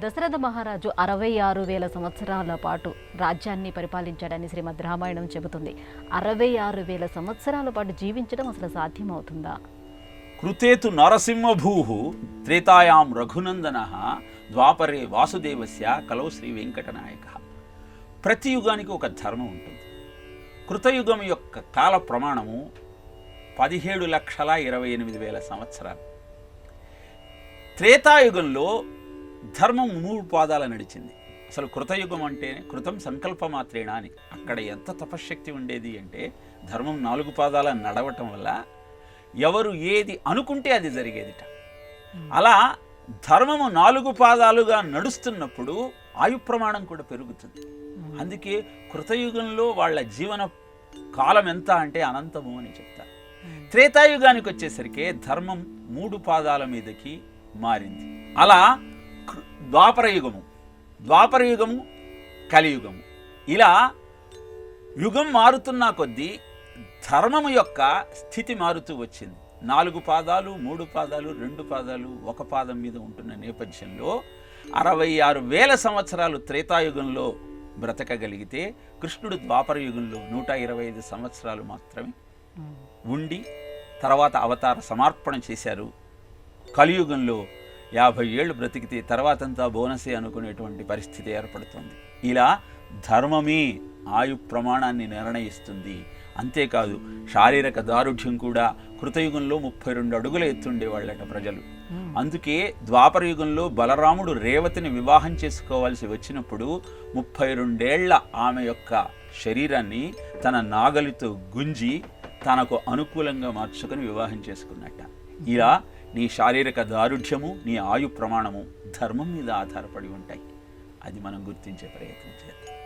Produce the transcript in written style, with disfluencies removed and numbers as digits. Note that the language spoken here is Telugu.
దశరథ మహారాజు 66,000 సంవత్సరాల పాటు రాజ్యాన్ని పరిపాలించాడని శ్రీమద్ రామాయణం చెబుతుంది. 66,000 సంవత్సరాల పాటు జీవించడం అసలు సాధ్యమవుతుందా? కృతేతు నరసింహభూ త్రేతాయాం రఘునందన ద్వాపరే వాసుదేవస్య కలౌ శ్రీ వెంకటనాయక. ప్రతి యుగానికి ఒక ధర్మం ఉంటుంది. కృతయుగం యొక్క కాల ప్రమాణము 17,28,000 సంవత్సరాలు. త్రేతాయుగంలో ధర్మం 3 పాదాల నడిచింది. అసలు కృతయుగం అంటేనే కృతం సంకల్పమాత్రేణ అని. అక్కడ ఎంత తపశ్శక్తి ఉండేది అంటే ధర్మం 4 పాదాల నడవటం వల్ల ఎవరు ఏది అనుకుంటే అది జరిగేదిట. అలా ధర్మము 4 పాదాలుగా నడుస్తున్నప్పుడు ఆయు ప్రమాణం కూడా పెరుగుతుంది. అందుకే కృతయుగంలో వాళ్ళ జీవన కాలం ఎంత అంటే అనంతము అని చెప్తారు. త్రేతాయుగానికి వచ్చేసరికి ధర్మం 3 పాదాల మీదకి మారింది. అలా ద్వాపరయుగము కలియుగము, ఇలా యుగం మారుతున్న కొద్దీ ధర్మము యొక్క స్థితి మారుతూ వచ్చింది. 4 పాదాలు, 3 పాదాలు, 2 పాదాలు, 1 పాదం మీద ఉంటున్న నేపథ్యంలో 66,000 సంవత్సరాలు త్రేతాయుగంలో బ్రతకగలిగితే కృష్ణుడు ద్వాపరయుగంలో 125 సంవత్సరాలు మాత్రమే ఉండి తర్వాత అవతార సమర్పణ చేశారు. కలియుగంలో 50 ఏళ్ళు బ్రతికితే తర్వాతంతా బోనసే అనుకునేటువంటి పరిస్థితి ఏర్పడుతుంది. ఇలా ధర్మమే ఆయు ప్రమాణాన్ని నిర్ణయిస్తుంది. అంతేకాదు శారీరక దారుఢ్యం కూడా కృతయుగంలో 32 అడుగుల ఎత్తుండేవాళ్ళట ప్రజలు. అందుకే ద్వాపరయుగంలో బలరాముడు రేవతిని వివాహం చేసుకోవాల్సి వచ్చినప్పుడు 32 ఏళ్ల ఆమె యొక్క శరీరాన్ని తన నాగలితో గుంజి తనకు అనుకూలంగా మార్చుకొని వివాహం చేసుకున్నట్ట. ఇలా నీ శారీరక దారుఢ్యము, నీ ఆయు ప్రమాణము ధర్మం మీద ఆధారపడి ఉంటాయి. అది మనం గుర్తించే ప్రయత్నం చేద్దాం.